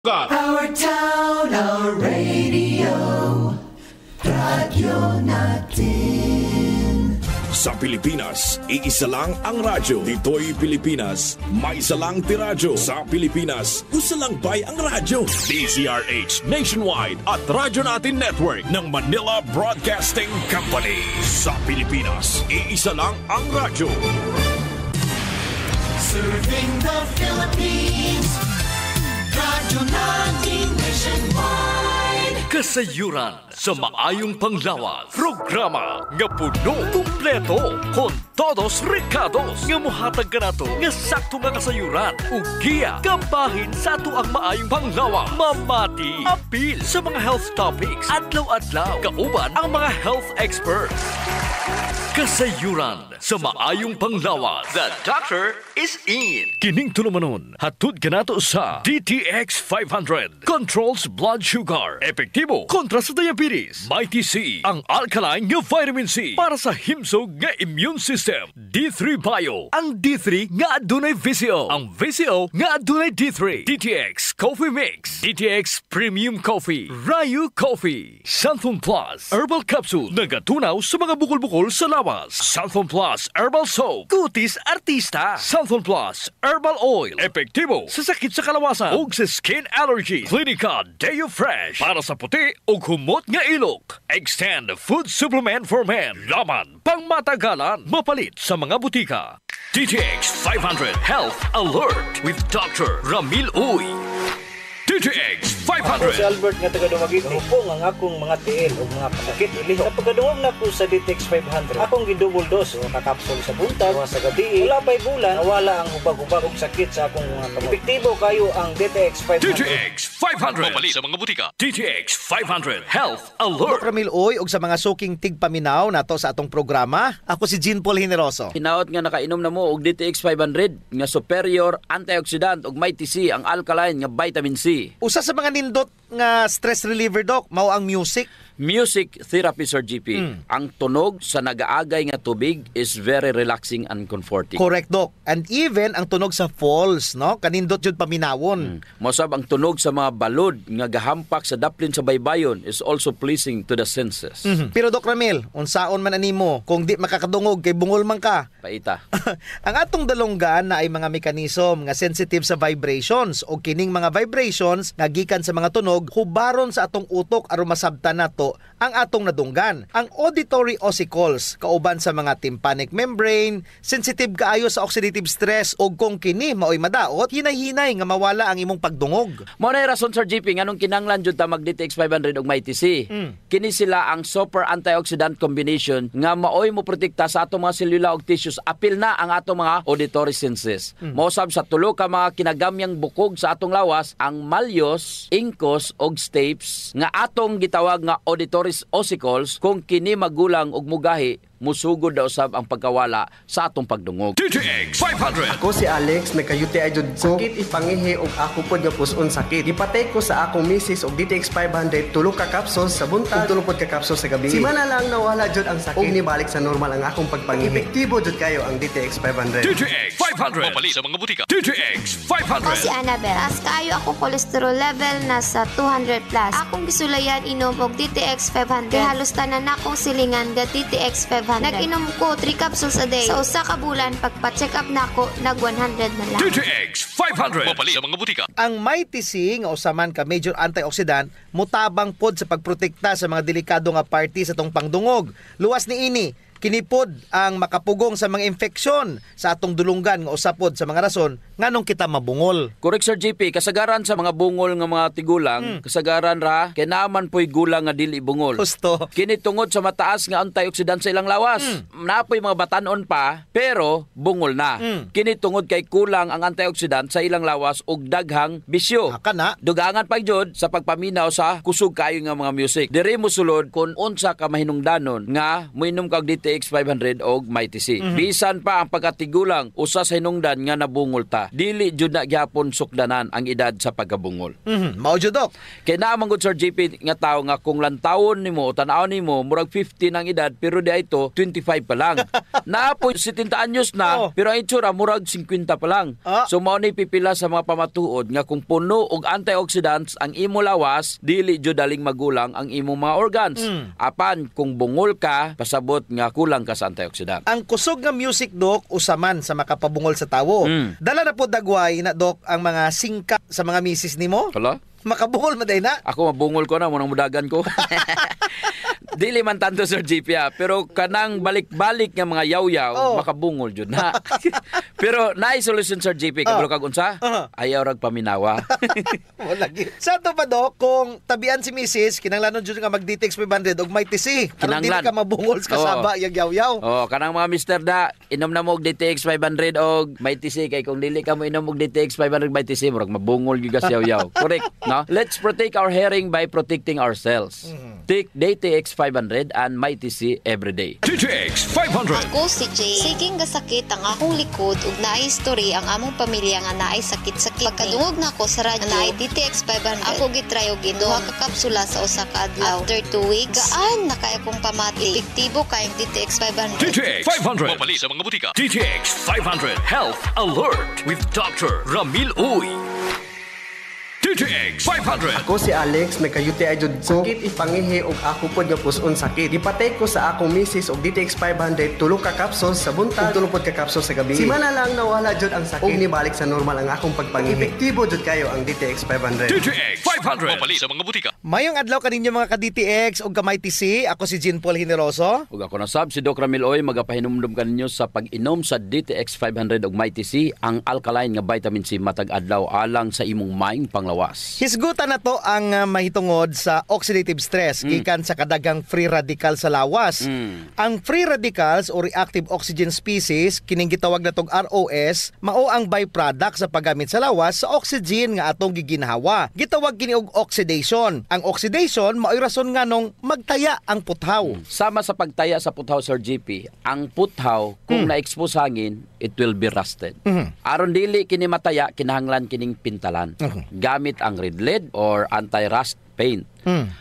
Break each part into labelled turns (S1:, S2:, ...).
S1: Our town, our radio, radyo natin.
S2: Sa Pilipinas, iisa lang ang radyo. Dito'y Pilipinas, may isa lang tiradyo. Sa Pilipinas, usalangbay ang radyo. DZRH Nationwide at Radyo Natin Network ng Manila Broadcasting Company. Sa Pilipinas, iisa lang ang radyo.
S1: Serving the Philippines, Radyo Natin Nationwide.
S3: Kasayuran sa maayong panglawas. Programa nga puno, kumpleto, con todos recados. Nga muhatag ka na to, nga sakto nga kasayuran. Ugiya, kabahin sa ato ang maayong panglawas. Mamati, apil sa mga health topics. Adlaw-adlaw, kauban ang mga health experts. Kasayuran sa maayong panglawas. The doctor is in. Kining tulumanon, hatod ka nato sa DTX 500. Controls blood sugar. Epektibo kontra sa diabetes. Mighty C, ang alkaline nga vitamin C para sa himsog nga immune system. D3 Bio, ang D3 nga adunay VCO. Ang VCO nga adunay D3. DTX Coffee Mix. DTX Premium Coffee. Rayu Coffee. Santhon Plus Herbal Capsule. Nagatunaw sa mga bukol-bukol sa lawas. Santhon Plus Herbal Soap. Kutis Artista. Santhon Plus Herbal Oil. Epektibo sa sakit sa kalawasan o sa skin allergy. Clinica Deo Fresh para sa puti o humot nga ilok. Extend Food Supplement for Men. Laman pang matagalan. Mapalit sa mga butika. DTX 500 Health Alert with Dr. Ramil Uy. DTX
S4: Ako si
S3: 500.
S4: Albert nga taga Dumaguete. Upong ang akong mga tiil o mga pasakit iliho. Napagkaduwag na ko sa DTX 500. Akong gidouble dose o kakapsol sa buntag o sa gabi. Wala pa'y bulan, nawala ang hubag-hubag og sakit sa akong mga kamot. Epektibo kayo ang DTX 500.
S3: DTX 500. Mapalit sa mga butika. DTX 500 Health Alert.
S5: Ramil Oy og sa mga suking tigpaminaw nato sa atong programa. Ako si Jean Paul Generoso.
S6: Hinaot nga nakainom na mo og DTX 500 nga superior antioxidant og mighty C ang alkaline nga vitamin C.
S5: Usa sa mga nindot nga stress reliever doc mao ang music.
S6: Music therapy, Sir GP. Ang tunog sa nagaagay nga tubig is very relaxing and comforting.
S5: Correct doc. And even ang tunog sa falls, no? Kanindot jud paminawon.
S6: Mosab ang tunog sa mga balod nga gahampak sa daplin sa baybayon is also pleasing to the senses.
S5: Pero Doc Ramil, unsaon man animo kung di makakadungog kay bungol man ka?
S6: Paita.
S5: Ang atong dalonggan na ay mga mekanism nga sensitive sa vibrations o kining mga vibrations nga gikan sa mga tunog hubaron sa atong utok aron masabtan nato ang atong nadunggan. Ang auditory ossicles kauban sa mga tympanic membrane, sensitive kaayo sa oxidative stress o kung kini maoy madaot, hinay-hinay nga mawala ang imong pagdungog.
S6: Mao na rason, Sir GP, nganong kinanglan jud ta mag DTX 500 og mighty C. Kini sila ang super antioxidant combination nga maoy mo protekta sa atong mga selula og tissues apil na ang atong mga auditory senses. Mosab sa tulo ka mga kinagamyang bukog sa atong lawas ang malleus, incus og stapes nga atong gitawag nga auditory ossicles kung kini magulang og mugahi musugod daw sab ang pagkawala sa atong pagdungog.
S3: DTX 500.
S7: Ako si Alex, nagka-UTI jud ko. Sakit ipangihi og ako pod nga puson sakit. Ipatay ko sa akong misis og DTX 500 tulo ka capsules sa buntag ug tulo pod ka capsules sa gabi. Simana lang nawala jud ang sakit. Og nibalik sa normal ang akong pagpangihi. Epektibo jud kayo ang DTX 500.
S3: DTX 500. Mapalit sa mga butika. DTX
S8: Ako si
S3: 500.
S8: Annabel. Taas kaayo akong cholesterol level nasa 200 plus. Akong gisulayan inom og DTX 500. Kay halos tanan akong silingan ga DTX 500. Nag-inom ko 3 capsules a day. Sa usa ka bulan pagpa-check up nako nag 100 na lang.
S3: DTX 500. Mapalit sa mga butika.
S5: Ang mighty C nga usaman ka major antioxidant mutabang pod sa pagprotekta sa mga delikado nga party sa tong pangdungog. Luwas ni ini kinipod ang makapugong sa mga infeksyon sa atong dulunggan nga usapod sa mga rason nganong kita mabungol.
S6: Correct, Sir GP, kasagaran sa mga bungol nga mga tigulang, kasagaran ra kay naman po'y gulang nga dili bungol.
S5: Gusto.
S6: Kini tungod sa mataas nga antioxidant sa ilang lawas. Napoy mga batanon pa pero bungol na. Kini tungod kay kulang ang antioxidant sa ilang lawas ug daghang bisyo.
S5: Aka na.
S6: Dugangan pa jud sa pagpaminaw sa kusog kayo nga mga music. Diri mo sulod kung unsa ka mahinungdanon nga moinom kag DTX DTX 500 og Mighty C. Bisan pa ang pagkatigulang usa sa hinungdan nga nabungol ta. Dili jud na gyapon sukdanan ang edad sa pagkabungol.
S5: Mao jud Dok.
S6: Kay naa man gud Sir JP nga tawo nga kung lantawon nimo o tan-aw nimo murag 50 ang edad pero di ito 25 pa lang. Naa po 70 anyos na pero ang itsura murag 50 pa lang. So mao ni pipila sa mga pamatuod nga kung puno og antioxidants ang imo lawas dili jud daling magulang ang imong mga organs. Apan kung bungol ka pasabot nga kulang ka sa antioxidant.
S5: Ang kusog nga music Dok usaman sa makapabungol sa tawo. Dala na po dagway na Dok ang mga singka sa mga misis nimo.
S6: Hala?
S5: Makabungol maday na.
S6: Ako mabungol ko na munang mudagan ko. Dili man tanto Sir JP pero kanang balik-balik nga mga yaw-yaw makabungol jud na. Pero naay solution Sir JP kabalo kag unsa? Ayaw rag paminawa.
S5: Wala gi. Sa to pa Dok kung tabian si Mrs. kinanglanon jud nga mag DTX 500 og Mighty C. Aron dili ka mabungol sa kasaba yang yaw-yaw.
S6: Kanang mga mister da inom na mo og DTX 500 og Mighty C kay kung dili ka mo inom og DTX 500 Mighty C murag mabungol gyud ka sa yaw-yaw. Correct, no? Let's protect our hearing by protecting ourselves. Take DTX 500 and Mighty C every day.
S2: DTX 500.
S9: Ako si Jay. Siging gasakit ang akong likod ug naay history ang among pamilya nga naay sakit-sakit. Pagkadungog na ako sa radyo naay DTX 500. Ako gitry og duha ka kapsula sa usa ka adlaw. After 2 weeks, gaan na kay akong pamati. Epektibo kayong DTX 500.
S3: DTX 500. Mapali sa mga butika. DTX 500 Health Alert with Dr. Ramil Uy. DTX 500.
S7: Ako si Alex, nagka-UTI jud ko. Sakit ipangihi og ako pod nga puson sakit. Gipatay ko sa akong misis og DTX 500 tulo ka kapsul sa buntag ug tulo pod ka kapsul sa gabi. Simana lang nawala jud ang sakit. Ug nibalik sa normal ang akong pagpangihi. Epektibo jud kayo ang DTX 500.
S3: DTX 500. Mapali sa mga butika.
S5: Mayong adlaw kaninyo mga ka-DTX ug ka-Mighty C. Ako si Jean Paul Generoso.
S6: Ug ako na sab si Doc Ramil Oy magapahinumdum kaninyo sa pag-inom sa DTX 500 ug Mighty C ang alkaline nga vitamin C matag adlaw alang sa imong maing panglawas.
S5: Hisgutan na to ang mahitungod sa oxidative stress gikan sa kadagang free radical sa lawas. Ang free radicals o reactive oxygen species kining gitawag natong ROS mao ang byproduct sa paggamit sa lawas sa oxygen nga atong giginhawa. Gitawag kini og oxidation. Ang oxidation mao'y rason nga nung magtaya ang puthaw.
S6: Sama sa pagtaya sa puthaw Sir GP, ang puthaw kung na-expose hangin, it will be rusted. Aron dili kini mataya kinahanglan kining pintalan. Gamit ang red lead or anti-rust paint.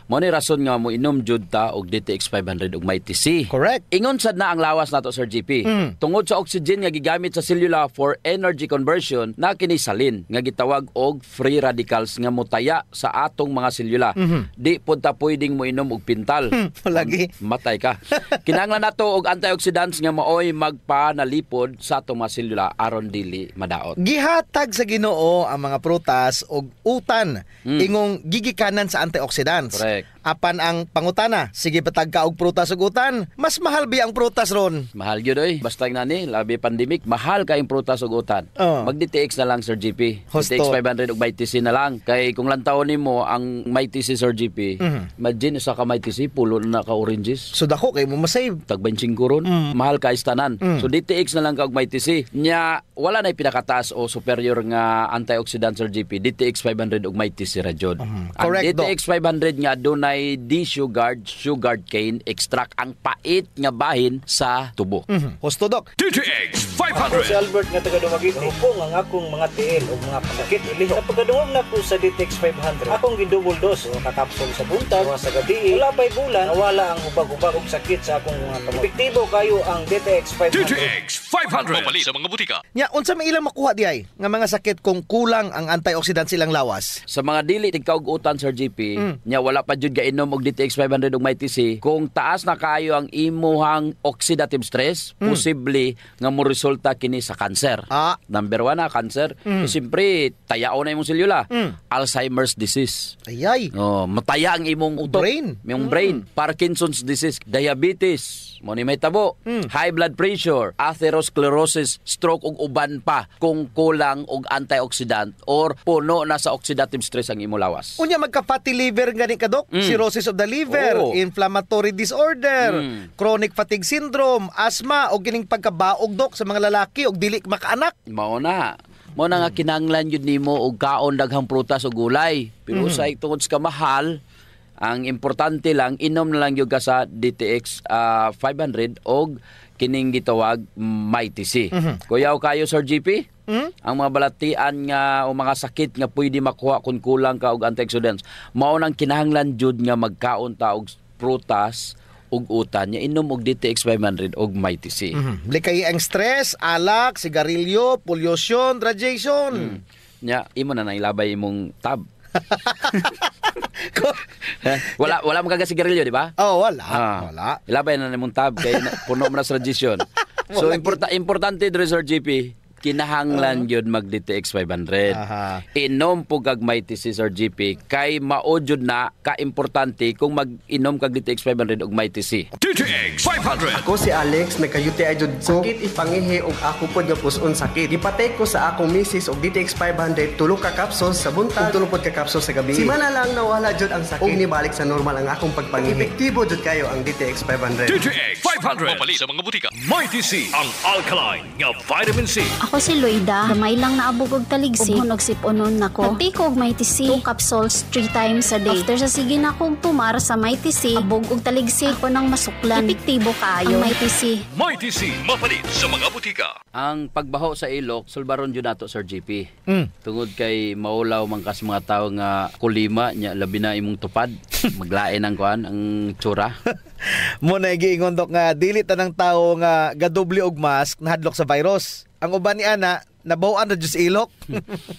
S6: Mo ni rason nga mo inom jud ta og DTX 500 ug Mighty C.
S5: Correct.
S6: Ingon sad na ang lawas nato Sir GP. Tungod sa oxygen nga gigamit sa selula for energy conversion na kini salin nga gitawag og free radicals nga motaya sa atong mga selula. Di pod ta pwedeng mo inom og pintal.
S5: Lagi
S6: matay ka. Kinahanglan nato og antioxidants nga maoy magpanalipod sa atong mga selula aron dili madaot.
S5: Gihatag sa Ginoo ang mga prutas og utan ingong gigikanan sa antioxidants.
S6: Correct.
S5: Apan ang pangutana, sige patag ka og prutas ug utan, mas mahal bi ang prutas ron.
S6: Mahal gyud oy. Basta nani, labi pandemic, mahal kay prutas ug utan. Mag DTX na lang Sir GP. DTX 500 ug Mighty C na lang. Kay kung lantawon nimo ang Mighty C Sir GP, imagine sa ka Mighty C pulo na ka oranges.
S5: So dako kay mo masave.
S6: Tag 25 ron. Mahal ka istanan. So DTX na lang ka og Mighty C. Nya wala na pinakataas o superior nga antioxidant Sir GP. DTX 500 ug Mighty C ra jud. Ang DTX 500 nga dunay sugared cane extract ang pait nga bahin sa tubo.
S5: Husto Dok.
S2: DTX
S4: Ako si
S2: 500.
S4: Albert nga taga-Dumaguete. Ako nga akong mga tiil o mga pasakit ilihok. Napagkadungog na ko sa DTX 500. Akong gidouble dose o kakapsul sa buntag o sa gabi. Wala pa'y bulan, nawala ang hubag-hubag og sakit sa akong mga kamot. Epektibo kayo ang DTX 500.
S2: DTX 500. Mapali sa mga butika.
S5: Nya unsa may ilang makuha di ay nga mga sakit kung kulang ang antioxidants silang lawas?
S6: Sa mga dili tigkaugutan Sir GP, nya wala pa jud inom og DTX 500 ug Mighty C, kung taas na kaayo ang imuhang oxidative stress, posible nga mo resulta kini sa cancer. Number 1 na cancer. Siyempre, tayao na imong selula. Alzheimer's disease.
S5: Ayay.
S6: Mataya ang imong utok. Imong brain. Parkinson's disease, diabetes, mo ni may tabo, high blood pressure, atherosclerosis, stroke ug uban pa kung kulang og antioxidant or puno na sa oxidative stress ang imong lawas.
S5: Unya magka-fatty liver gani ka Dok, cirrhosis of the liver, inflammatory disorder, chronic fatigue syndrome, asthma o kining pagkabaog Dok sa mga lalaki og dili makaanak.
S6: Mao na nga kinahanglan yun nimo og kaon daghang prutas o gulay. Pero sa tungod sa mahal, Ang importante lang inom na lang gyud ka sa DTX 500 og kining gitawag Mighty C. Kuyaw kayo Sir GP? Ang mga balatian nga o mga sakit nga pwede makuha kung kulang ka og antioxidants, mao nang kinahanglan jud nga magkaon ta og prutas ug utan nya inom og DTX 500 og Mighty C.
S5: Likay ang stress, alak, sigarilyo, pollution, radiation.
S6: Nya imo na ilabay imong tab. wala mo kagasigarilyo, di ba?
S5: Oh, wala. Wala.
S6: Ilabay na nimong tab kay puno mo na sa radiation. So importante dre Sir GP, kinahanglan gyud mag DTX 500. Inom po kag Mighty C Sir GP kay mao jud na ka-importante kung mag-inom kag DTX 500 og Mighty C.
S3: DTX 500.
S7: Ako si Alex, nagka-UTI jud ko. Sakit ipangihi og ako pod nga puson sakit. Gipatay ko sa akong misis og DTX 500 tulo ka capsules sa buntag ug tulo pod ka capsules sa gabi. Simana lang nawala jud ang sakit ug nibalik sa normal ang akong pagpangihi. Epektibo jud kayo ang DTX 500.
S3: DTX 500. Mapalit sa mga butika. Mighty C, ang alkaline nga vitamin C.
S10: Ako si Loida, gamay lang naabog og taligsi. Ug hunog siponon nako. Pagtiko og Mighty C, 2 capsules 3 times a day. After sa sige na kog tumar sa Mighty C, abog og taligsi ako nang masuklan. Epektibo kayo ang Mighty C.
S3: Mighty C, mapalit sa mga butika.
S6: Ang pagbaho sa ilok, sulbaron jud nato Sir GP. Tungod kay maulaw man kas mga tawo nga kulima nya labi na imong tupad, maglain ang kuan ang tsura.
S5: Mo na giingon dok nga dili tanang tawo nga gadoble og mask nahadlok sa virus. Ang uban ni ana nabaw-an na jud sa ilok.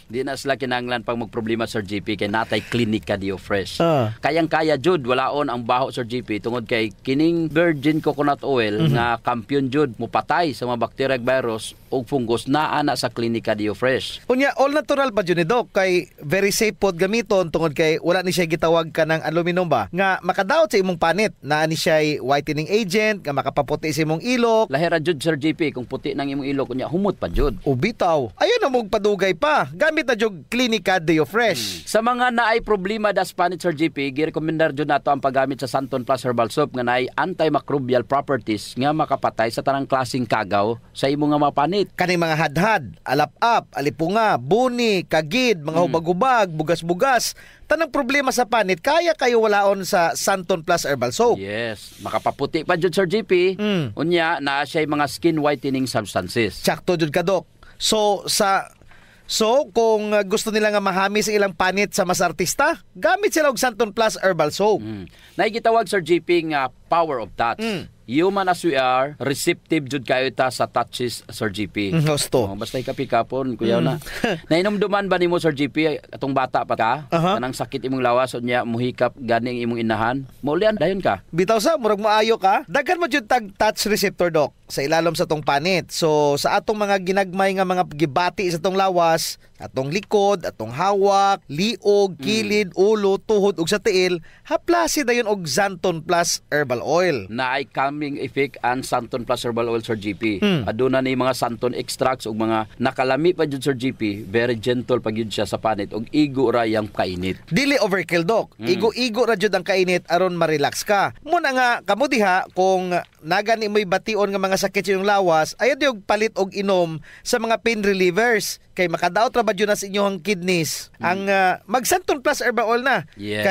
S6: Di na sila kinahanglan pag magproblema Sir GP kay natay Clinica Dio Fresh. Kayang-kaya jud walaon ang baho Sir GP tungod kay kining virgin coconut oil nga kampiyon jud mupatay sa mga bacteria ug virus ug fungus naa na sa Clinica Dio Fresh.
S5: Unya all natural pa jud ni dok kay very safe pod gamiton tungod kay wala ni siya gitawag ka ng aluminum ba nga makadaot sa imong panit. Naa ni siya whitening agent nga makapaputi sa imong ilok.
S6: Lahira jud Sir GP kung puti nang imong ilok unya humot pa jud.
S5: Ubitaw. Ayun na mong padugay pa. Gamit na jud Clinica Dio Fresh.
S6: Sa mga naay problema das panit Sir GP, girekomendar jud nato ang paggamit sa Santon Plus Herbal Soap nga naay antimicrobial properties nga makapatay sa tanang klaseng kagaw sa imong mga panit.
S5: Kaning mga hadhad, alap-ap, alipunga, buni, kagid, mga hubag-hubag, bugas-bugas, tanang problema sa panit, kaya kayo walaon sa Santon Plus Herbal Soap.
S6: Yes, makapaputi pa jud Sir GP. Unya na siya mga skin whitening substances.
S5: Sakto jud ka dok. So kung gusto nila nga mahami sa ilang panit sa mas artista, gamit sila og Santon Plus Herbal Soap.
S6: Naigitawag Sir GP nga power of touch. Human as we are, receptive jud kayo ta sa touches Sir GP.
S5: Gusto.
S6: Basta ikapikapon, kuyaw na. Nainomduman ba nimo Sir GP atong bata pa ka? Kanang sakit imong lawas unya muhikap ganing imong inahan. Maulian dayon ka.
S5: Bitaw sa murag maayo ka. Daghan mo jud tag touch receptor dok sa ilalom sa tong panit. So sa atong mga ginagmay nga mga gibati sa tong lawas, atong likod, atong hawak, liog, kilid, ulo, tuhod ug sa tiil, haplasi dayon og Santon Plus Herbal Oil.
S6: Naay calming effect ang Santon Plus Herbal Oil Sir GP. Aduna ni mga Santon extracts ug mga nakalami pa jud Sir GP, very gentle pa gyud siya sa panit ug igo ra yang kainit.
S5: Dili overkill dok. Igo-igo ra jud ang kainit aron ma-relax ka. Muna nga kamo diha kung nagani mo'y bation nga mga sakit sa iyong lawas, ayaw diog palit og inom sa mga pain relievers kay makadaot ra ba jud na sa inyong kidneys. Ang mag Santon Plus Herbal Oil na.
S6: Yes.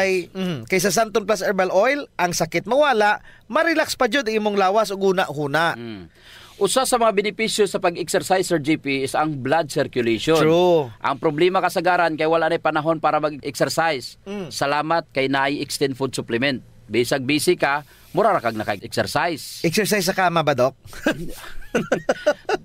S5: Kay sa Santon Plus Herbal Oil, ang sakit mawala, ma-relax pa jud imong lawas ug una-huna.
S6: Usa sa mga benepisyo sa pag-exercise Sir GP is ang blood circulation.
S5: True.
S6: Ang problema kasagaran kay wala na panahon para mag-exercise. Salamat kay naay extend food supplement. Bisag busy ka, mura ra kag naka-exercise.
S5: Exercise sa kama ba dok?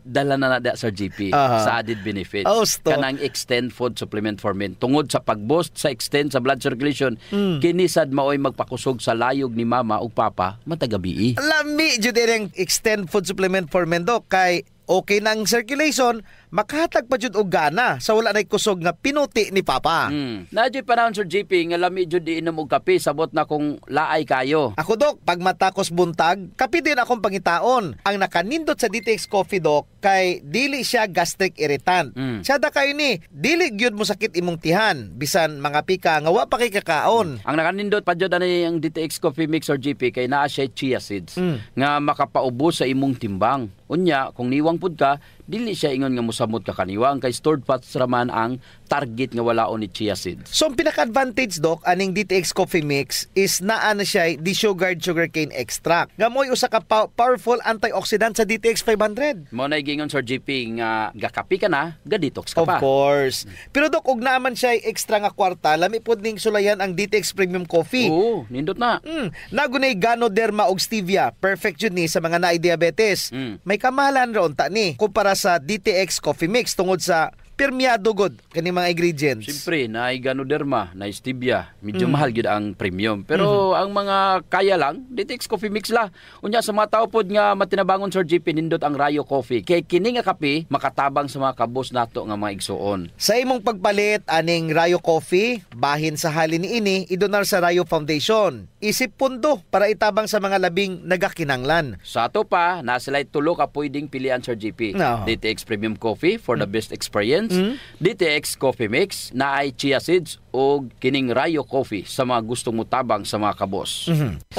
S6: Dala na nada Sir GP sa added benefits. Kanang extend food supplement for men. Tungod sa pag-boost sa extend sa blood circulation, kinisad maoy magpakusog sa layog ni mama ug papa matagabi.
S5: Lami jud ang extend food supplement for men dok kay okay nang circulation, makahatag pa jud og gana sa wala nay kusog nga pinuti ni papa.
S6: Nadyo panahon Sir GP nga lami jud iinom og kape sabot na kung laay kayo.
S5: Ako dok, pag matakos buntag, kape din akong pangitaon. Ang nakanindot sa DTX Coffee dok kay dili siya gastric irritant. Siya da kayo ni, dili gyud mo sakit imong tihan bisan mga pika nga wa pa kay kakaon.
S6: Ang nakanindot pa jud ani ang DTX Coffee Mix Sir GP kay naa siya chia seeds nga makapaubos sa imong timbang. Unya kung niwang pud ka, dili siya ingon nga mosamot ka kaniwang kay stored fats raman ang target nga walaon ni chia seeds.
S5: So ang pinaka-advantage Doc aning DTX Coffee Mix is naa na siya desugared sugarcane extract. Nga mo'y usa ka powerful antioxidant sa DTX 500.
S6: Mo na gingon Sir GP nga gakapi ka na, ga-detox ka
S5: Of
S6: pa.
S5: course. Pero Doc, ug naman siya extra nga kwarta, lami pod ning sulayan ang DTX Premium Coffee.
S6: Oo, nindot na.
S5: Nagunay Ganoderma og stevia, perfect yun ni sa mga naay diabetes. May kamahalan ron ta ni kumpara sa DTX Coffee Mix tungod sa permeado god kani mga ingredients.
S6: Siyempre, na Ganoderma, na stevia, medyo mahal gyud ang premium. Pero ang mga kaya lang, DTX Coffee Mix la. Unya sa mga tao pod nga matinabangon Sir GP nindot ang Rayo Coffee. Kay kini nga kape makatabang sa mga kabos nato nga mga igsuon.
S5: Sa imong pagpalit aning Rayo Coffee, bahin sa halin niini idonar sa Rayo Foundation. Isip pundo para itabang sa mga labing nagakinanglan.
S6: Sa ato pa, nasilay tulo ka pwedeng pilian Sir GP.
S5: No.
S6: DTX Premium Coffee for the best experience. DTX Coffee Mix na ay chia seeds o kining Rayo Coffee sa mga gustong mutabang sa mga kabos.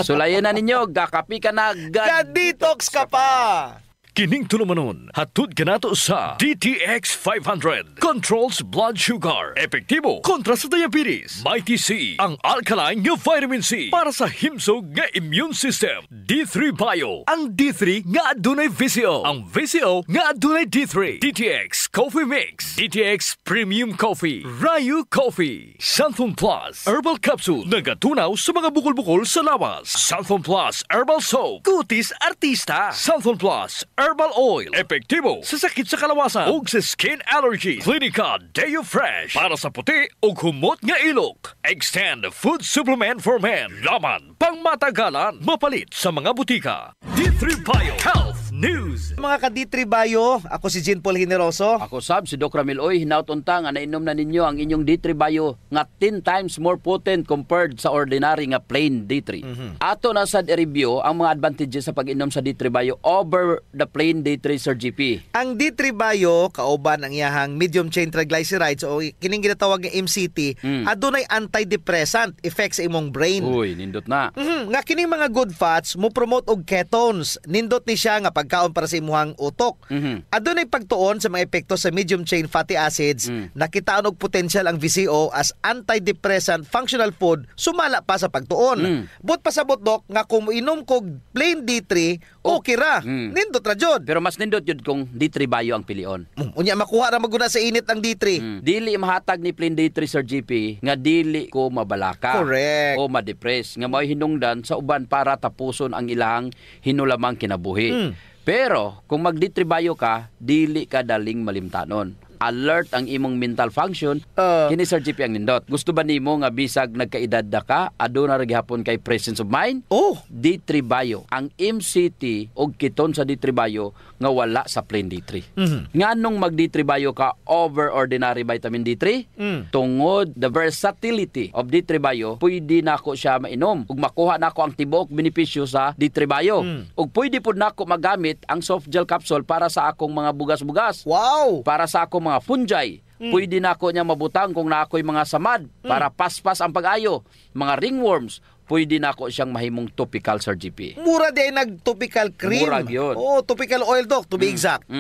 S6: Sulayan na ninyo, gakapi ka na,
S5: Ga-detox ka pa!
S3: Kining tulumanon, hatod ka nato sa DTX 500. Controls blood sugar. Epektibo kontra sa diabetes. Mighty C, ang alkaline nga vitamin C para sa himsog nga immune system. D3 Bio, ang D3 nga adunay VCO. Ang VCO nga adunay D3. DTX Coffee Mix. DTX Premium Coffee. Rayo Coffee. Santhon Plus Herbal Capsule. Nagatunaw sa mga bukol-bukol sa lawas. Santhon Plus Herbal Soap. Kutis Artista. Santhon Plus Herbal Oil. Epektibo sa sakit sa kalawasan ug sa skin allergy. Clinica Deo Fresh para sa puti ug humot nga ilok. Extend food supplement for men. Laman pang matagalan. Mapalit sa mga butika. D3 Bio Health News.
S5: Mga ka-D3 Bio, ako si Jean Paul Generoso.
S6: Ako sab si Doc Ramil Oy, hinautunta nga nainom na ninyo ang inyong D3 Bio nga 10 times more potent compared sa ordinary nga plain D3. Ato na sad i-review ang mga advantages sa pag-inom sa D3 Bio over the plain D3 Sir GP.
S5: Ang D3 Bio, kauban ang iyahang medium chain triglycerides o kining ginatawag nga MCT, adunay antidepressant effect sa imong brain.
S6: Uy, nindot na.
S5: Nga kining mga good fats mo promote og ketones. Nindot ni siya nga pagkaon para sa imuhang utok. Adunay pagtuon sa mga epekto sa medium chain fatty acids. Nakitaon og potential ang VCO as antidepressant functional food sumala pa sa pagtuon. But pasabot Doc nga kung inom kog plain D3, okay ra. Nindot ra jud.
S6: Pero mas nindot yun kung D3 Bio ang pilion.
S5: Unya makuha ra maguna sa init ang D3.
S6: Dili mahatag ni plain D3 Sir GP nga dili ko mabalaka.
S5: Correct.
S6: O ma-depress. Nga may hinungdan sa uban para tapuson ang ilang hinulamang kinabuhi. Pero kung mag D3 Bio ka, dili ka daling malimtanon. Alert ang imong mental function. Kini Sir GP ang nindot. Gusto ba nimo nga bisag nagkaedad na ka, aduna ra gihapon kay presence of mind? D3 Bio. Ang MCT og keton sa D3 Bio nga wala sa plain D3. Nganong mag D3 Bio ka over ordinary vitamin D3? Tungod the versatility of D3 Bio, pwede nako siya mainom ug makuha nako ang tibuok benepisyo sa D3 Bio. Ug pwede pud nako magamit ang soft gel capsule para sa akong mga bugas-bugas.
S5: Wow!
S6: Para sa akong mga fungi. Pwede na ako niya mabutang kung na ako'y mga samad para paspas ang pag-ayo. Mga ringworms, pwede na ako siyang mahimong topical Sir GP.
S5: Mura din nag-topical cream.
S6: Mura yun.
S5: Topical oil Doc, to be exact.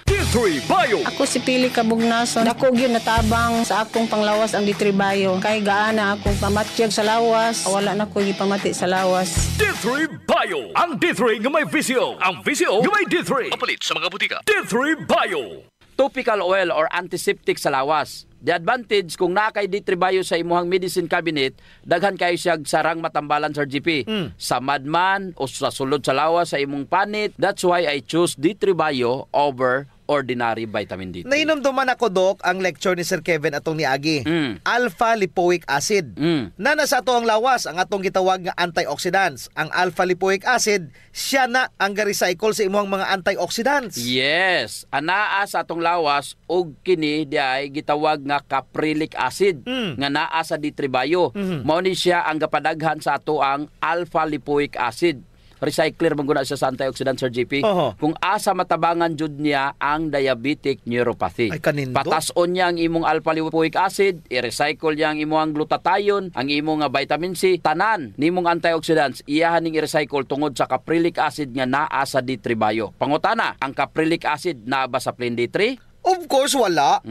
S3: D3 Bio.
S11: Ako si Pili Kabugnason. Dako gyud natabang sa akong panglawas ang D3 Bio. Kay gaana akong pamatyag sa lawas. Wala na ko gipamati sa lawas.
S3: D3 Bio. Ang D3 nga may VCO. Ang VCO nga may D3. Mapalit sa mga butika. D3 Bio.
S6: Topical oil or antiseptic sa lawas. The advantage kung nakay D3 Bio sa imuhang medicine cabinet, daghan kayo siya sarang matambalan Sir GP. Sa madman o sa sulod sa lawas sa imong panit. That's why I choose D3 Bio over ordinary vitamin D3.
S5: Nainom duman ako Doc ang lecture ni Sir Kevin atong niagi. Alpha lipoic acid. Na nasa ato ang lawas ang atong gitawag nga antioxidants. Ang alpha lipoic acid siya na ang ga-recycle sa imong mga antioxidants.
S6: Yes, anaa sa atong lawas og kini diay gitawag nga caprylic acid nga naa sa D3 Bio. Mao ni siya ang gapadaghan sa ato ang alpha lipoic acid. Recycler mangguna siya sa antioxidant Sir GP. Kung asa matabangan jud niya ang diabetic neuropathy.
S5: Ay, kanindo.
S6: Patason niya ang imong alpha lipoic acid, i-recycle niya ang imong glutathione, ang imong vitamin C, tanan nimong antioxidants iyahan ning i-recycle tungod sa caprylic acid nga naa sa D3 Bio. Pangutana, ang caprylic acid naa ba sa plain D3?
S5: Of course, wala.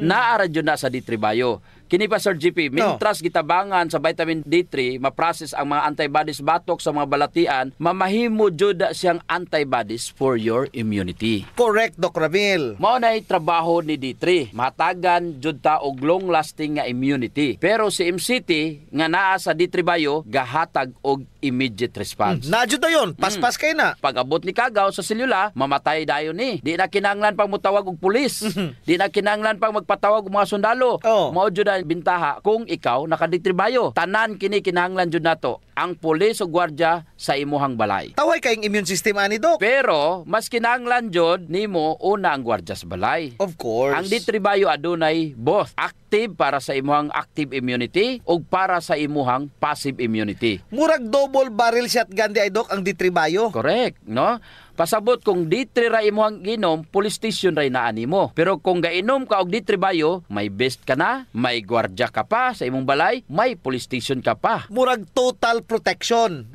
S6: Naara jud na sa D3 Bio. Kini pa Sir GP, mintras gitabangan sa vitamin D3, ma-process ang mga antibodies batok sa mga balatian, mamahimo jud siyang antibodies for your immunity.
S5: Correct, Doc Ramil.
S6: Mao nay trabaho ni D3. Mahatagan jud ta og long-lasting nga immunity. Pero si MCT nga naa sa D3 Bio gahatag og immediate response.
S5: Nadyo ta yun. Paspas kay na.
S6: Pag abot ni kagaw sa selula, mamatay dayon ni. Di na kinahanglan pang mutawag og pulis. Di na kinahanglan pang magpatawag og mga sundalo. Mao jud ang bintaha kung ikaw nakaditribayo. Tanan kini kinahanglan jud nato ang pulis o gwardiya sa imuhang balay.
S5: Taway kayong immune system ani, Doc.
S6: Pero mas kinahanglan jud nimo una ang gwardiya sa balay.
S5: Of course.
S6: Ang ditribayo adunay both active para sa imuhang active immunity o para sa imuhang passive immunity.
S5: Murag double barrel shotgun di ay, Doc, ang ditribayo.
S6: Correct, no? Pasabot kung D3 ra imuhang ginom, police station ra inaani mo. Pero kung gainom ka og D3 Bio, may best ka na, may gwardiya ka pa sa imong balay, may police station ka pa.
S5: Murag total protection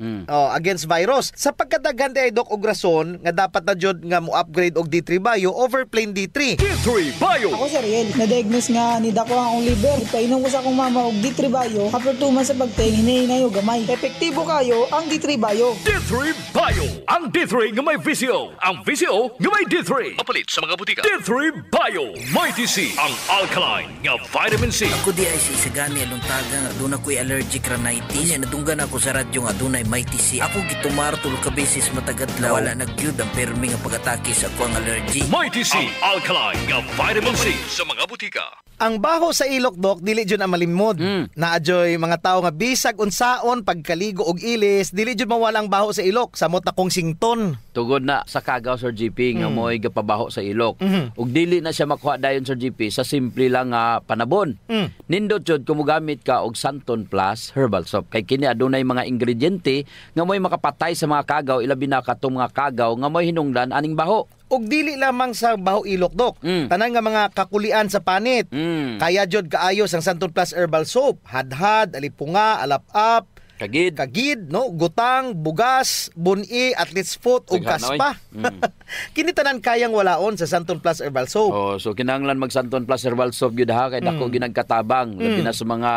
S5: against virus. Sa pagkadaghan di ay, Doc, og rason nga dapat na jud nga mo upgrade og D3 Bio over plain D3.
S3: D3 Bio.
S12: Ako si Ariel, na-diagnose nga ni dako ang akong liver. Ipainom ko sa akong mama og D3 Bio. After 2 months sa pagtingin, hinahinay o gamay. Epektibo kayo ang D3 Bio.
S3: D3 Bio. Ang D3 nga may VCO. Ang VCO nga may D3. Mapalit sa mga butika. D3 Bio. May TC. Ang alkaline nga vitamin C.
S13: Ako di ay si Isagani aluntaga nga doon ako'y allergic rhinitis. Nadunggan ako sa radyo nga doon ay may TC. Ako gitumar tulo ka beses matagadlaw. Wala nagyud ang permi nga pag-atake sa ako ang allergy.
S3: May TC. Ang alkaline nga vitamin C sa mga butika.
S5: Ang baho sa ilok, Doc, dili jud ang malimod. Naadyoy mga tao nga bisag unsaon pagkaligo og ilis, dili jud mawala ang baho sa ilok, samot na kong sington.
S6: Tugod na sa kagaw, Sir GP, nga mo'y gapabaho sa ilok. Ug dili na siya makuha dayon, Sir GP, sa simple lang nga panabon. Nindot jud kung mogamit ka og Santon Plus Herbal Soap. Kay kini adunay mga ingrediente nga mo'y makapatay sa mga kagaw, ilabi na katong mga kagaw nga mo'y hinungdan aning baho.
S5: Og dili lamang sa baho ilok, Doc. Tanan nga mga kakulian sa panit. Kaya jud kaayos ang Santon Plus Herbal Soap. Hadhad, alipunga, alap-up, kagid, no, gutang, bugas, buni, athlete's foot ug kaspa. Kini tanan kayang walaon sa Santon Plus Herbal Soap.
S6: So kinahanglan mag Santon Plus Herbal Soap gyud ha kay dako ginagkatabang labi na sa mga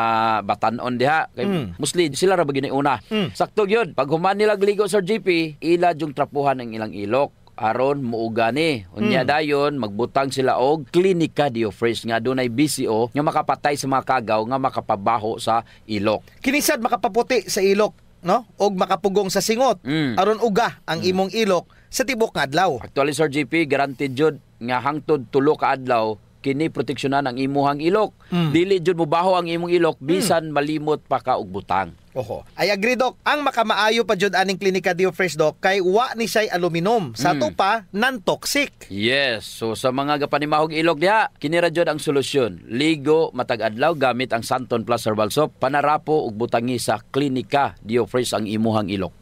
S6: batan-on diha kay mostly sila ra ba giniuna. Sakto gyud pag human nila gligo, Sir GP, ila jung trapuhan ang ilang ilok aron muuga ni. Unya dayon magbutang sila og Clinica Diofresh nga adunay BCO nga makapatay sa mga kagaw nga makapabaho sa ilok.
S5: Kinisad makapaputi sa ilok, no? Og makapugong sa singot aron uga ang imong ilok sa tibok nga adlaw.
S6: Actually, Sir GP, guaranteed jud nga hangtod 3 ka adlaw kini proteksyonan ang imuhang ilok. Dili jud mubaho ang imong ilok bisan malimot pa ka og butang.
S5: Oho. I agree, Doc. Ang makamaayo pa jud aning Clinica Diofresh, Doc, kay wa ni siya'y aluminum. Sa to pa, non-toxic.
S6: Yes. So sa mga gapanimahog ilok diha, kini ra jud ang solusyon. Ligo matag adlaw gamit ang Santon Plus Herbal Soap, panarapo ug butangi sa Clinica Diofresh ang imuhang ilok.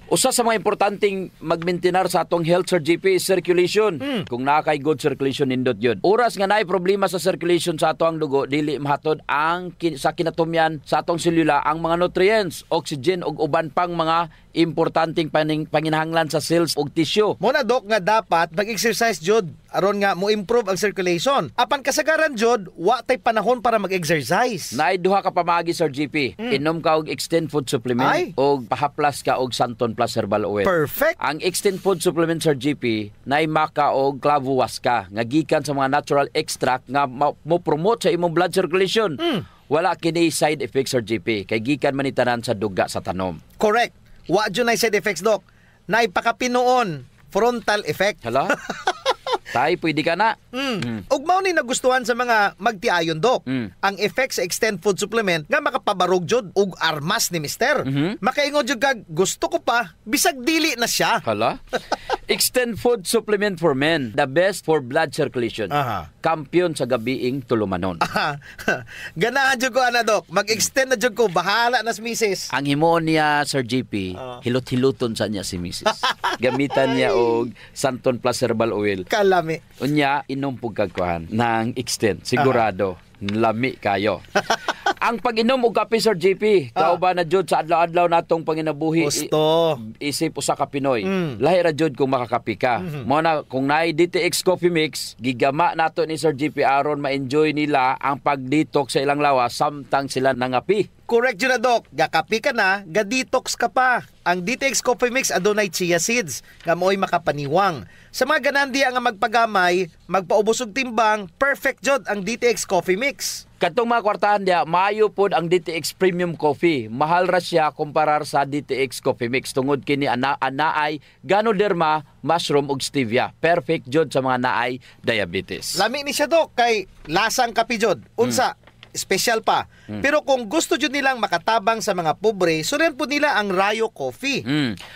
S6: Usa sa mga importanteng magmaintenar sa atong health, Sir GP, is circulation. Kung naa kay good circulation, nindot yun. Oras nga naay problema sa circulation sa atong dugo, dili mahatod ang sa kinatumyan sa atong selula ang mga nutrients, oxygen ug uban pang mga importanteng panginahanglan sa cells ug tissue.
S5: Muna, Doc, nga dapat mag-exercise jud aron nga mo improve ang circulation. Apan kasagaran jud, wa tay panahon para mag-exercise.
S6: Naay duha ka pamaagi, Sir GP. Inom ka og Extend Food Supplement og pahaplas ka og Santon Plus Herbal Oil.
S5: Perfect.
S6: Ang Extend Food Supplement, Sir GP, naay maka og clavo waska nga gikan sa mga natural extract nga mo promote sa imong blood circulation. Wala kini side effects, Sir GP, kay gikan man itanan sa duga sa tanom.
S5: Correct. Wa jud nay side effects, Doc. Naay pakapinoon frontal effect.
S6: Hala? Tay, pwede ka na.
S5: Ug mao ni nagustuhan sa mga magtiayon, Doc. Ang effect sa Extend Food Supplement nga makapabarog jud ug armas ni Mister. Makaingon jud kag gusto ko pa bisag dili na siya.
S6: Hala? Extend Food Supplement for Men, the best for blood circulation. Kampiyon sa gabiing tulumanon.
S5: Ganahan jud ko ana, Doc. Mag-extend na jud ko, bahala na si Mrs.
S6: Ang himoon niya, Sir GP, hilot-hiluton sa niya si Mrs. Gamitan niya og Santon Plus Herbal Oil.
S5: Kalami.
S6: Unya, inom pug kagkuhan ng Extend. Sigurado, lami kayo. Ang pag-inom og kape, Sir JP, kauban na jud sa adlaw-adlaw natong panginabuhi.
S5: Gusto.
S6: Isip usa ka Pinoy. Lahi ra jud kung makakapi ka. Mao na kung naay DTX Coffee Mix, gigama nato ni Sir JP aron ma-enjoy nila ang pag-detox sa ilang lawas samtang sila nangapi.
S5: Correct yun na, Doc. Gakapi ka na, ga-detox ka pa. Ang DTX Coffee Mix adunay chia seeds nga mo'y makapaniwang. Sa mga ganandi nga magpagamay, magpaubos og timbang, perfect jud ang DTX Coffee Mix.
S6: Katong mga kwartahan dia, maayo pod ang DTX Premium Coffee. Mahal ra siya kumparar sa DTX Coffee Mix tungod kini anaay Ganoderma, mushroom ug stevia. Perfect jud sa mga naay diabetes.
S5: Lami ni siya, Doc, kay lasang kapi jud. Unsa? Special pa. Pero kung gusto jud nilang makatabang sa mga pobre, suren po nila ang Rayo Coffee.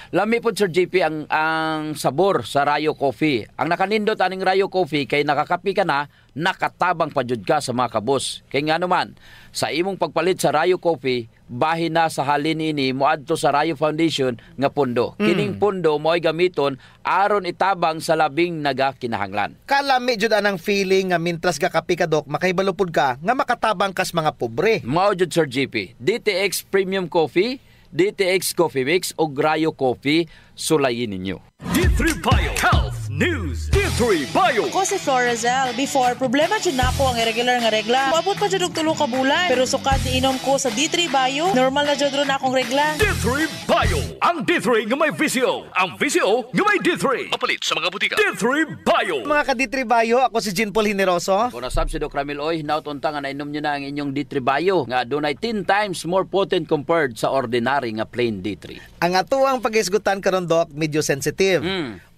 S6: Lami po, Sir JP, ang sabor sa Rayo Coffee. Ang nakanindot aning Rayo Coffee kay nakakapi ka na, nakatabang pa jud ka sa mga kabos. Kay nga naman, sa imong pagpalit sa Rayo Coffee, bahin na sa halin ini moadto sa Rayo Foundation nga pundo. Kining pundo mo'y gamiton aron itabang sa labing nagakinahanglan.
S5: Kalami jud anang feeling nga mintras gakapi ka, Doc, makaibalupod ka nga makatabang kas mga pobre.
S6: Mao jud, Sir JP. DTX Premium Coffee, DTX Coffee Mix o Rayo Coffee, sulayin ninyo.
S3: D3 Bio Health News. D3 Bio.
S14: Ako si Florazel. Before, problema dyan na ako ang irregular nga regla. Maabot pa dyan og 3 ka bulan. Pero sukad inom ko sa D3 Bio, normal na dyan ron akong regla.
S3: D3 Bio. Ang D3 nga may VCO. Ang VCO nga may D3. Mapalit sa mga butika. D3 Bio.
S5: Mga ka-D3 Bio, ako si Jean Paul Hineroso.
S6: Kung nasab si Doc Ramil Oy, nautunta nga nainom nyo na ang inyong D3 Bio nga dunay 10 times more potent compared sa ordinary nga plain D3.
S5: Ang atuang pag-isgutan karon, Doc, medyo sensitive.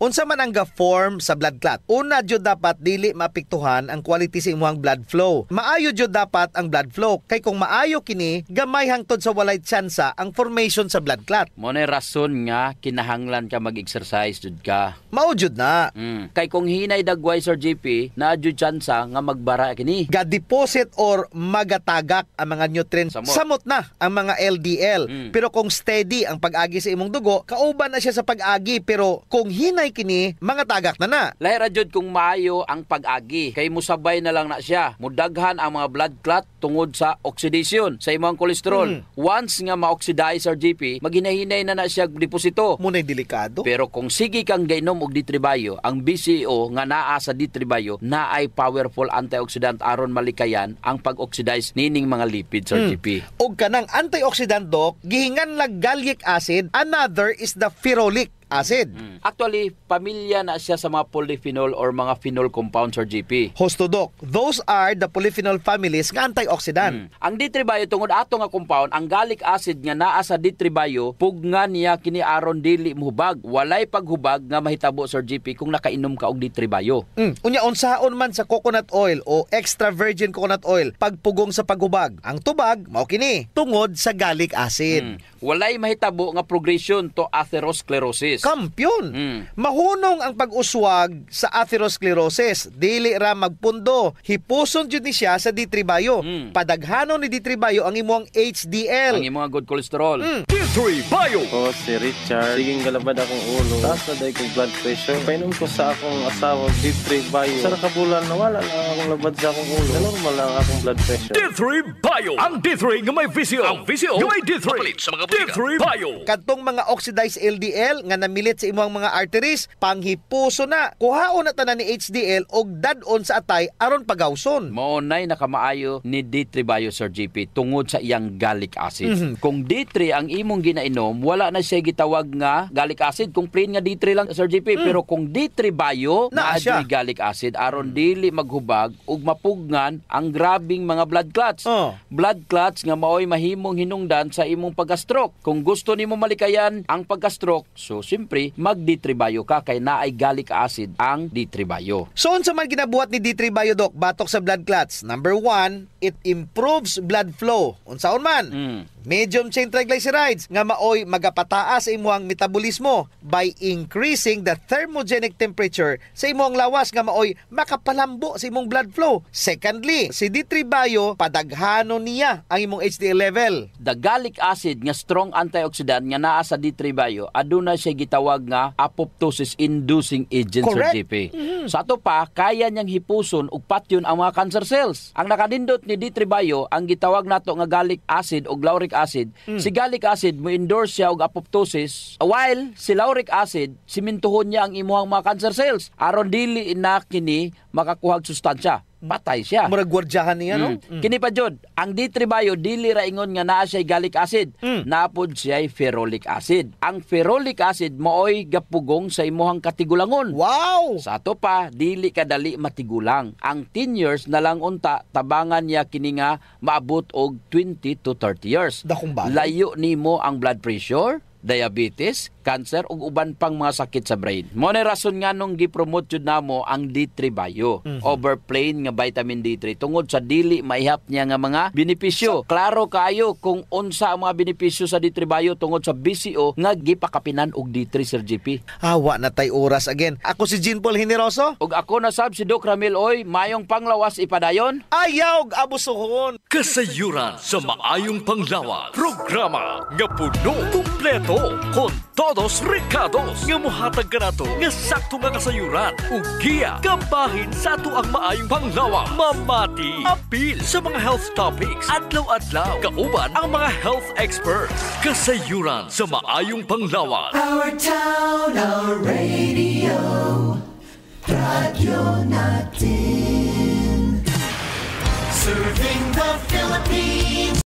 S5: Unsa man ang ga-form sa blood clot? Una jud dapat dili maapektuhan ang quality sa imong blood flow. Maayo jud dapat ang blood flow kay kung maayo kini, gamay hangtod sa walay tsansa ang formation sa blood clot.
S6: Mo na rason nga kinahanglan ka mag-exercise jud ka.
S5: Mao jud na.
S6: Kay kung hinay dagway, Sir JP, na jud tsansa nga magbara kini.
S5: Ga-deposit or magatagak ang mga nutrients. Samot na ang mga LDL. Pero kung steady ang pag-agi sa imong dugo, kauban na siya sa pag-agi, pero kung hinay kini, mga tagak na.
S6: Lahi ra jud kung maayo ang pag-agi. Kay musabay na lang na siya. Mudaghan ang mga blood clot tungod sa oxidation sa imong kolesterol. Once nga ma-oxidize, Sir JP, maghinay-hinay na siya deposito.
S5: Munay delikado.
S6: Pero kung sige kang gainom og D3 Bio, ang BCO nga naa sa D3 Bio na ay powerful antioxidant aron malikayan ang pag-oxidize nining mga lipids, Sir JP.
S5: Og kanang antioxidant, Doc, gihingan lang gallic acid, another is the ferulic acid.
S6: Actually, pamilya na siya sa mga polyphenol or mga phenol compounds, Sir JP.
S5: Hosto, Doc, those are the polyphenol families nga antioxidant.
S6: Ang D3 Bio tungod ato nga compound, ang gallic acid nga naa sa D3 Bio, pugnan niya kini aron dili mohubag. Walay paghubag nga mahitabo, Sir JP, kung nakainom ka og D3 Bio.
S5: Unya unsaon man sa coconut oil o extra virgin coconut oil pagpugong sa paghubag. Ang tubag mao kini tungod sa gallic acid.
S6: Walay mahitabo nga progression to atherosclerosis.
S5: Kampyon. Mahunong ang pag-uswag sa atherosclerosis. Dili ra magpundo. Hipuson jud ni siya sa D3 Bio. Padaghanon ni D3 Bio ang imong HDL.
S6: Ang imong good cholesterol.
S3: D3 Bio.
S15: Ako si Richard. Siging galabad akong ulo. Taas na dahil kong blood pressure. Painom ko sa akong asawa D3 Bio. Sa nakabulan, nawala na akong labad sa akong ulo. Normal lang akong blood pressure.
S3: D3 Bio. Ang D3 nga may VCO. Ang VCO nga may D3. Mapalit sa mga butika. D3 Bio.
S5: Kadtong mga oxidized LDL nga namilit sa imong mga arteries, panghipuso na. Kuhaon na tanan ni HDL og dadon sa atay aron pagawson.
S6: Maunay nakamaayo ni D3 Bio, Sir JP, tungod sa iyang gallic acid. Kung D3 ang imong ginainom, wala na siya gitawag nga gallic acid. Kung plain nga D3 lang, Sir JP, pero kung D3 Bio, naadyo'y gallic acid aron dili maghubag ug mapugnan ang grabing mga blood clots. Blood clots nga maoy mahimong hinungdan sa imong pagka-stroke. Kung gusto nimo malikayan ang pagka-stroke, so siyempre mag D3 Bio ka kay naay gallic acid ang D3 Bio.
S5: So unsa man ginabuhat ni D3 Bio, Doc, batok sa blood clots? Number 1, it improves blood flow. Unsaon man? medium chain triglycerides nga maoy magapataas sa imuhang metabolismo by increasing the thermogenic temperature sa imuhang lawas nga maoy makapalambo sa imong blood flow. Secondly, si D3 Bio padaghano niya ang imong HDL level.
S6: The gallic acid nga strong antioxidant nga naa sa D3 Bio aduna siya gitawag nga apoptosis inducing agent, Sir JP. Sa ato pa kaya niyang hipuson ug patyon ang mga cancer cells. Ang nakanindot ni D3 Bio ang gitawag nato nga gallic acid o lauric acid. Si gallic acid mo endorse siya og apoptosis while si lauric acid simintuhon niya ang imuhang mga cancer cells aron dili na kini makakuhag sustansya. Patay siya.
S5: Murag gwardyahan niya, no?
S6: Kini pa jud, ang D3 Bio dili ra ingon nga naa siya gallic acid, napod siya ferrolic acid. Ang ferrolic acid maoy gapugong sa imuhang katigulangon.
S5: Wow!
S6: Sa ato pa dili kadali matigulang. Ang 10 years na lang unta tabangan niya kini nga maabot og 20 to 30 years. Layo nimo ang blood pressure, diabetes, cancer ug uban pang mga sakit sa brain. Mo na rason nga nung gipromote jud namo ang D3 Bio, overplain nga vitamin D3 tungod sa dili maihap niya nga mga benepisyo. Klaro kayo kung unsa ang mga benepisyo sa D3 Bio tungod sa BCO nga gipakapinan og D3, Sir JP.
S5: Awa na tay oras again. Ako si Jean Paul Generoso.
S6: Ug ako na sab si Doc Ramil Oy, mayong panglawas ipadayon.
S5: Ayaw og abusohon.
S3: Kasayuran sa maayong panglawas. Programa nga puno kumpleto con todos recados nga mohatag kanato nga sakto nga kasayuran ug giya kabahin sa ato ang maayong panglawas. Mamati apil sa mga health topics adlaw-adlaw kauban ang mga health experts. Kasayuran sa maayong panglawas.
S1: Our town, our radio, Radyo Natin. Serving the Philippines.